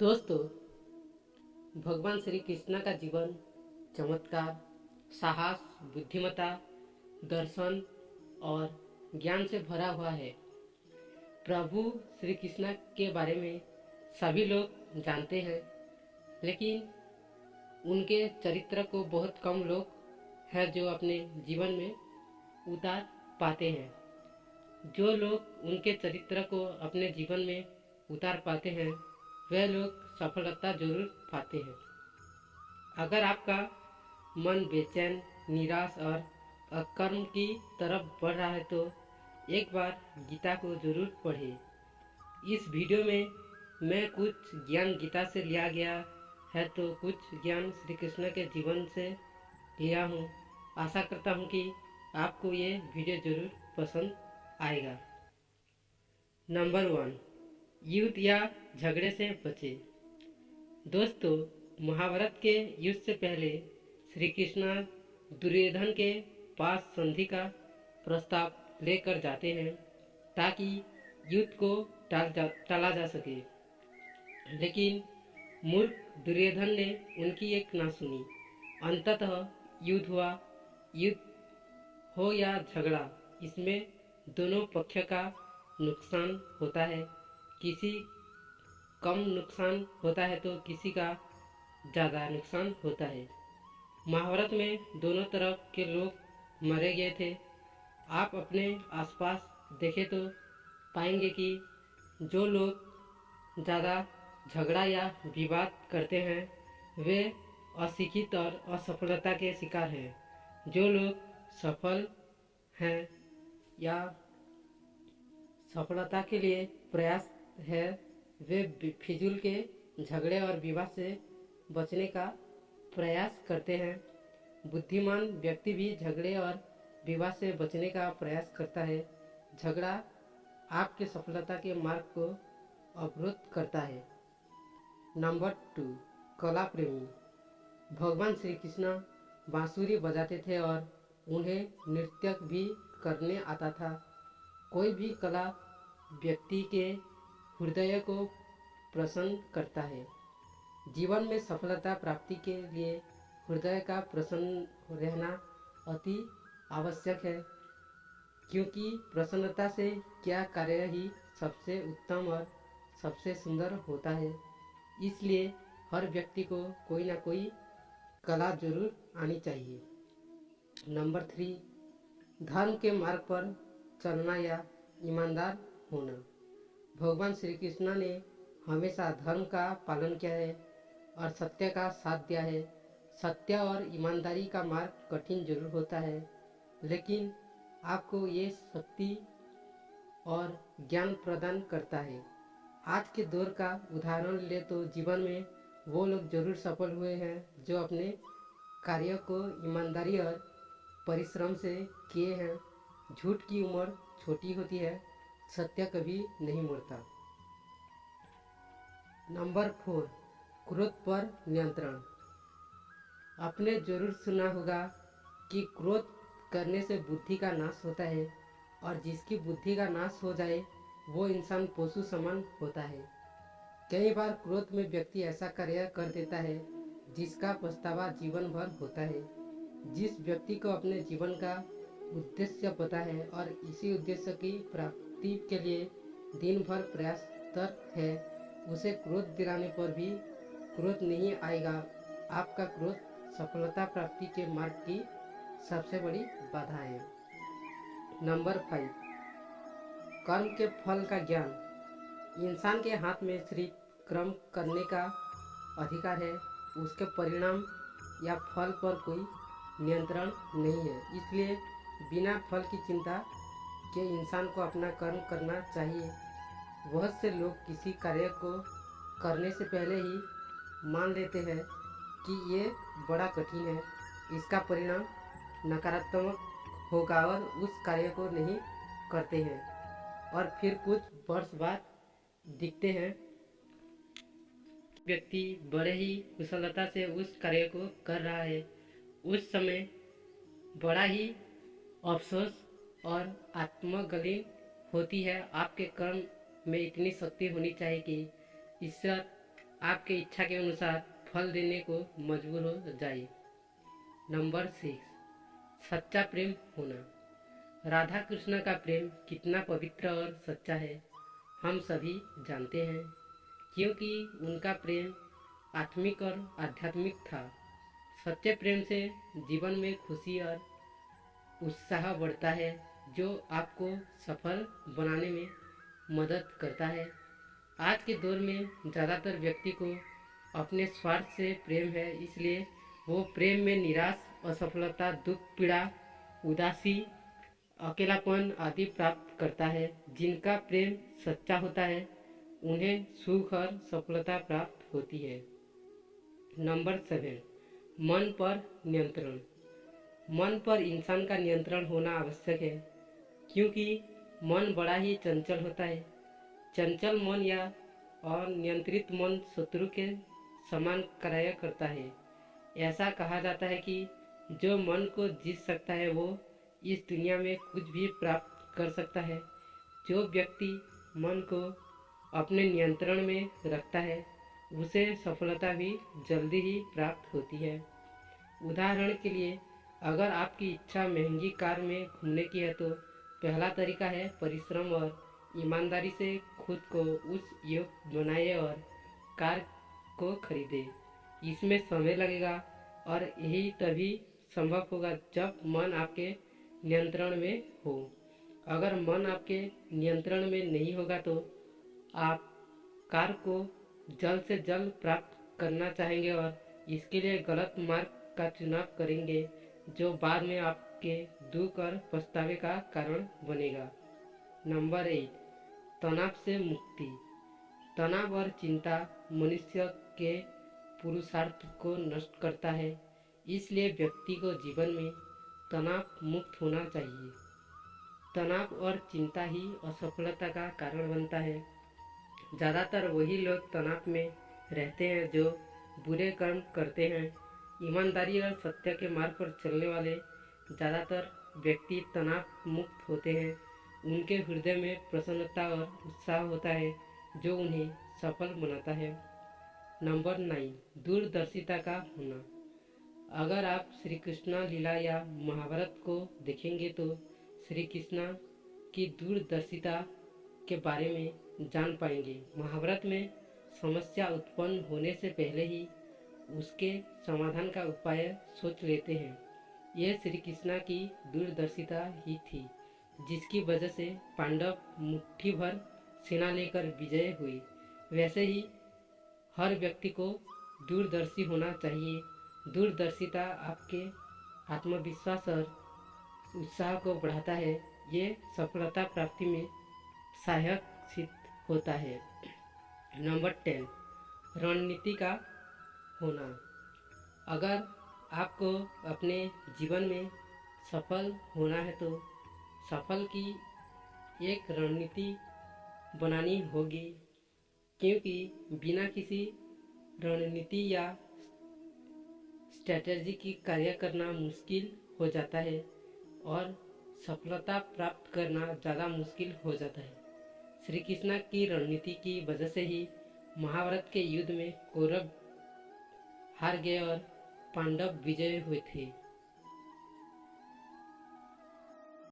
दोस्तों, भगवान श्री कृष्ण का जीवन चमत्कार, साहस, बुद्धिमत्ता, दर्शन और ज्ञान से भरा हुआ है। प्रभु श्री कृष्ण के बारे में सभी लोग जानते हैं, लेकिन उनके चरित्र को बहुत कम लोग हैं जो अपने जीवन में उतार पाते हैं। जो लोग उनके चरित्र को अपने जीवन में उतार पाते हैं वे लोग सफलता जरूर पाते हैं। अगर आपका मन बेचैन, निराश और अकर्म की तरफ बढ़ रहा है तो एक बार गीता को जरूर पढ़ें। इस वीडियो में मैं कुछ ज्ञान गीता से लिया गया है तो कुछ ज्ञान श्री कृष्ण के जीवन से लिया हूँ। आशा करता हूँ कि आपको ये वीडियो जरूर पसंद आएगा। नंबर 1, युद्ध या झगड़े से बचे। दोस्तों, महाभारत के युद्ध से पहले श्री कृष्ण दुर्योधन के पास संधि का प्रस्ताव लेकर जाते हैं ताकि युद्ध को टाला जा सके, लेकिन मूर्ख दुर्योधन ने उनकी एक ना सुनी। अंततः युद्ध हुआ। युद्ध हो या झगड़ा, इसमें दोनों पक्ष का नुकसान होता है। किसी कम नुकसान होता है तो किसी का ज़्यादा नुकसान होता है। महाभारत में दोनों तरफ के लोग मारे गए थे। आप अपने आसपास देखें तो पाएंगे कि जो लोग ज़्यादा झगड़ा या विवाद करते हैं वे अशिक्षित और असफलता के शिकार हैं। जो लोग सफल हैं या सफलता के लिए प्रयास है वे फिजूल के झगड़े और विवाद से बचने का प्रयास करते हैं। बुद्धिमान व्यक्ति भी झगड़े और विवाद से बचने का प्रयास करता है। झगड़ा आपके सफलता के मार्ग को अवरुद्ध करता है। नंबर 2, कला प्रेमी। भगवान श्री कृष्ण बांसुरी बजाते थे और उन्हें नृत्य भी करने आता था। कोई भी कला व्यक्ति के हृदय को प्रसन्न करता है। जीवन में सफलता प्राप्ति के लिए हृदय का प्रसन्न रहना अति आवश्यक है, क्योंकि प्रसन्नता से क्या कार्य ही सबसे उत्तम और सबसे सुंदर होता है। इसलिए हर व्यक्ति को कोई ना कोई कला जरूर आनी चाहिए। नंबर 3, धर्म के मार्ग पर चलना या ईमानदार होना। भगवान श्री कृष्ण ने हमेशा धर्म का पालन किया है और सत्य का साथ दिया है। सत्य और ईमानदारी का मार्ग कठिन जरूर होता है, लेकिन आपको ये शक्ति और ज्ञान प्रदान करता है। आज के दौर का उदाहरण ले तो जीवन में वो लोग जरूर सफल हुए हैं जो अपने कार्य को ईमानदारी और परिश्रम से किए हैं। झूठ की उम्र छोटी होती है, सत्य कभी नहीं मरता। नंबर 4, क्रोध पर नियंत्रण। आपने जरूर सुना होगा कि क्रोध करने से बुद्धि का नाश होता है और जिसकी बुद्धि का नाश हो जाए वो इंसान पशु समान होता है। कई बार क्रोध में व्यक्ति ऐसा कार्य कर देता है जिसका पछतावा जीवन भर होता है। जिस व्यक्ति को अपने जीवन का उद्देश्य पता है और इसी उद्देश्य की प्राप्ति के लिए दिन भर प्रयासरत है, उसे क्रोध दिलाने पर भी क्रोध नहीं आएगा। आपका क्रोध सफलता प्राप्ति के मार्ग की सबसे बड़ी बाधा है। नंबर 5, कर्म के फल का ज्ञान। इंसान के हाथ में सिर्फ कर्म करने का अधिकार है, उसके परिणाम या फल पर कोई नियंत्रण नहीं है। इसलिए बिना फल की चिंता के इंसान को अपना कर्म करना चाहिए। बहुत से लोग किसी कार्य को करने से पहले ही मान लेते हैं कि ये बड़ा कठिन है, इसका परिणाम नकारात्मक होगा और उस कार्य को नहीं करते हैं और फिर कुछ वर्ष बाद दिखते हैं व्यक्ति बड़े ही कुशलता से उस कार्य को कर रहा है। उस समय बड़ा ही अफसोस और आत्मग्लानि होती है। आपके कर्म में इतनी शक्ति होनी चाहिए कि ईश्वर आपके इच्छा के अनुसार फल देने को मजबूर हो जाए। नंबर 6, सच्चा प्रेम होना। राधा कृष्ण का प्रेम कितना पवित्र और सच्चा है हम सभी जानते हैं, क्योंकि उनका प्रेम आत्मिक और आध्यात्मिक था। सच्चे प्रेम से जीवन में खुशी और उत्साह बढ़ता है, जो आपको सफल बनाने में मदद करता है। आज के दौर में ज़्यादातर व्यक्ति को अपने स्वार्थ से प्रेम है, इसलिए वो प्रेम में निराश, असफलता, दुख, पीड़ा, उदासी, अकेलापन आदि प्राप्त करता है। जिनका प्रेम सच्चा होता है उन्हें सुख और सफलता प्राप्त होती है। नंबर 7, मन पर नियंत्रण। मन पर इंसान का नियंत्रण होना आवश्यक है, क्योंकि मन बड़ा ही चंचल होता है। चंचल मन या अनियंत्रित मन शत्रु के समान कार्य करता है। ऐसा कहा जाता है कि जो मन को जीत सकता है वो इस दुनिया में कुछ भी प्राप्त कर सकता है। जो व्यक्ति मन को अपने नियंत्रण में रखता है उसे सफलता भी जल्दी ही प्राप्त होती है। उदाहरण के लिए, अगर आपकी इच्छा महंगी कार में घूमने की है तो पहला तरीका है परिश्रम और ईमानदारी से खुद को उस योग्य बनाए और कार को खरीदे। इसमें समय लगेगा और यही तभी संभव होगा जब मन आपके नियंत्रण में हो। अगर मन आपके नियंत्रण में नहीं होगा तो आप कार को जल्द से जल्द प्राप्त करना चाहेंगे और इसके लिए गलत मार्ग का चुनाव करेंगे, जो बाद में आपके दुख और पछतावे का कारण बनेगा। नंबर 8, तनाव से मुक्ति। तनाव और चिंता मनुष्य के पुरुषार्थ को नष्ट करता है, इसलिए व्यक्ति को जीवन में तनाव मुक्त होना चाहिए। तनाव और चिंता ही असफलता का कारण बनता है। ज़्यादातर वही लोग तनाव में रहते हैं जो बुरे कर्म करते हैं। ईमानदारी और सत्य के मार्ग पर चलने वाले ज़्यादातर व्यक्ति तनाव मुक्त होते हैं। उनके हृदय में प्रसन्नता और उत्साह होता है जो उन्हें सफल बनाता है। नंबर 9, दूरदर्शिता का होना। अगर आप श्री कृष्ण लीला या महाभारत को देखेंगे तो श्री कृष्ण की दूरदर्शिता के बारे में जान पाएंगे। महाभारत में समस्या उत्पन्न होने से पहले ही उसके समाधान का उपाय सोच लेते हैं। यह श्री कृष्ण की दूरदर्शिता ही थी जिसकी वजह से पांडव मुट्ठी भर सेना लेकर विजय हुई। वैसे ही हर व्यक्ति को दूरदर्शी होना चाहिए। दूरदर्शिता आपके आत्मविश्वास और उत्साह को बढ़ाता है। ये सफलता प्राप्ति में सहायक सिद्ध होता है। नंबर 10, रणनीति का होना। अगर आपको अपने जीवन में सफल होना है तो सफल की एक रणनीति बनानी होगी, क्योंकि बिना किसी रणनीति या स्ट्रैटेजी की कार्य करना मुश्किल हो जाता है और सफलता प्राप्त करना ज़्यादा मुश्किल हो जाता है। श्री कृष्ण की रणनीति की वजह से ही महाभारत के युद्ध में कौरव हार गए और पांडव विजय हुए थे।